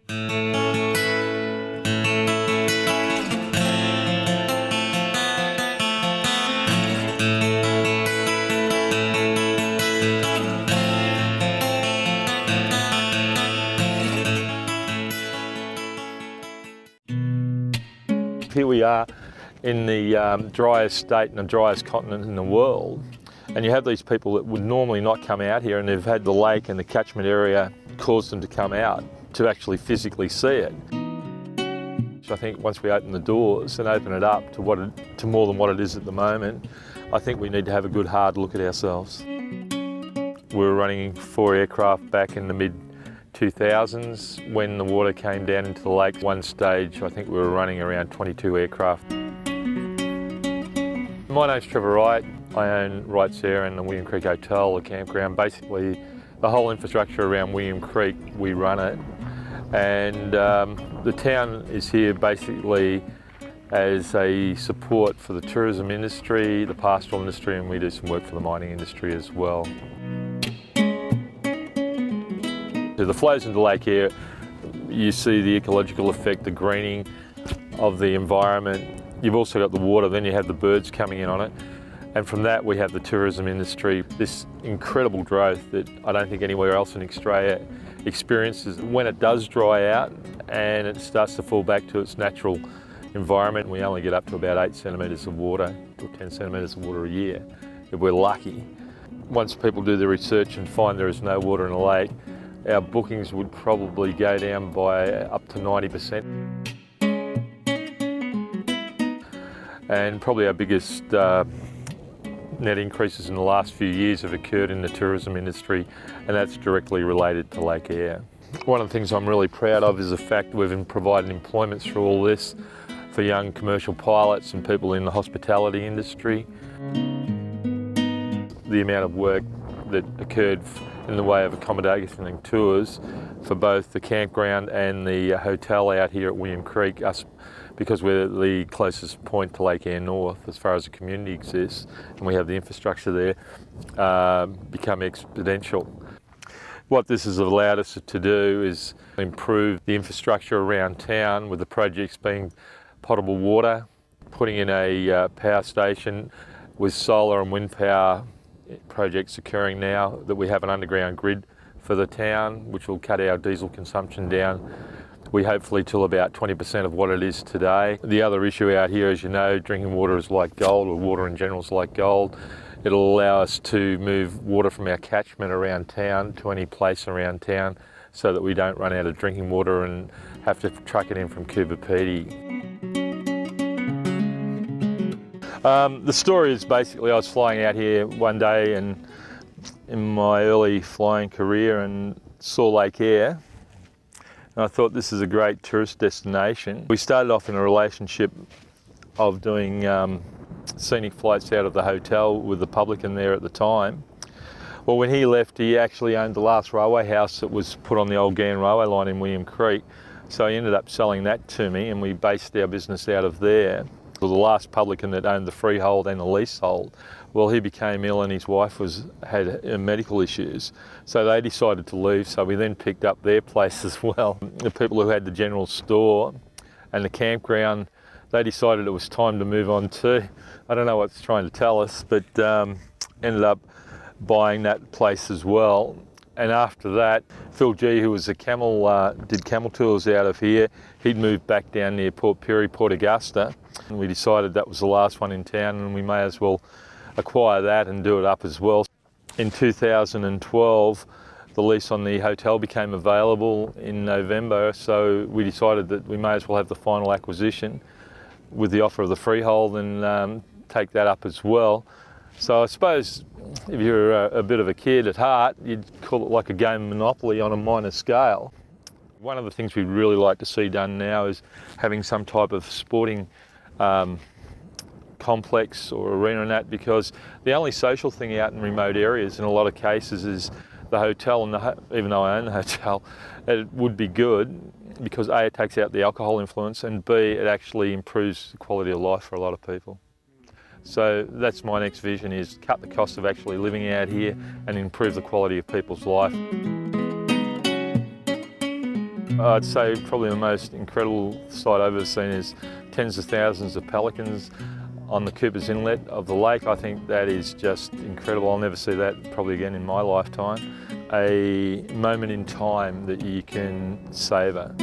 Here we are in the driest state and the driest continent in the world, and you have these people that would normally not come out here, and they've had the lake and the catchment area cause them to come out to actually physically see it. So I think once we open the doors and open it up to more than what it is at the moment, I think we need to have a good hard look at ourselves. We were running 4 aircraft back in the mid-2000s. When the water came down into the lake, one stage I think we were running around 22 aircraft. My name's Trevor Wright. I own Wright's Eyre and the William Creek Hotel, the campground. Basically, the whole infrastructure around William Creek, we run it. And the town is here basically as a support for the tourism industry, the pastoral industry, and we do some work for the mining industry as well. The flows into Lake Eyre, you see the ecological effect, the greening of the environment. You've also got the water, then you have the birds coming in on it. And from that we have the tourism industry, this incredible growth that I don't think anywhere else in Australia experiences. When it does dry out and it starts to fall back to its natural environment, we only get up to about 8 centimetres of water or 10 centimetres of water a year, if we're lucky. Once people do the research and find there is no water in the lake, our bookings would probably go down by up to 90%. And probably our biggest net increases in the last few years have occurred in the tourism industry, and that's directly related to Lake Eyre. One of the things I'm really proud of is the fact we've provided employment through all this for young commercial pilots and people in the hospitality industry. The amount of work that occurred in the way of accommodation and tours for both the campground and the hotel out here at William Creek, because we're the closest point to Lake Eyre North as far as the community exists, and we have the infrastructure there, become exponential. What this has allowed us to do is improve the infrastructure around town, with the projects being potable water, putting in a power station with solar and wind power projects occurring now, that we have an underground grid for the town, which will cut our diesel consumption down, we hopefully till about 20% of what it is today. The other issue out here, as you know, drinking water is like gold, or water in general is like gold. It'll allow us to move water from our catchment around town to any place around town, so that we don't run out of drinking water and have to truck it in from Coober Pedy. The story is basically I was flying out here one day and in my early flying career and saw Lake Eyre, and I thought this is a great tourist destination. We started off in a relationship of doing scenic flights out of the hotel with the publican there at the time. Well, when he left, he actually owned the last railway house that was put on the old Gann railway line in William Creek, so he ended up selling that to me and we based our business out of there. The last publican that owned the freehold and the leasehold, well, he became ill and his wife had medical issues, so they decided to leave, so we then picked up their place as well. The people who had the general store and the campground, they decided it was time to move on too. I don't know what it's trying to tell us, but ended up buying that place as well. And after that, Phil G, who was a camel, did camel tours out of here, he'd moved back down near Port Pirie, Port Augusta. And we decided that was the last one in town and we may as well acquire that and do it up as well. In 2012, the lease on the hotel became available in November, so we decided that we may as well have the final acquisition with the offer of the freehold and take that up as well. So I suppose if you're a bit of a kid at heart, you'd call it like a game of Monopoly on a minor scale. One of the things we'd really like to see done now is having some type of sporting complex or arena and that, because the only social thing out in remote areas in a lot of cases is the hotel, and even though I own the hotel, it would be good because A, it takes out the alcohol influence, and B, it actually improves the quality of life for a lot of people. So that's my next vision, is cut the cost of actually living out here and improve the quality of people's life. I'd say probably the most incredible sight I've ever seen is tens of thousands of pelicans on the Cooper's Inlet of the lake. I think that is just incredible. I'll never see that probably again in my lifetime. A moment in time that you can savour.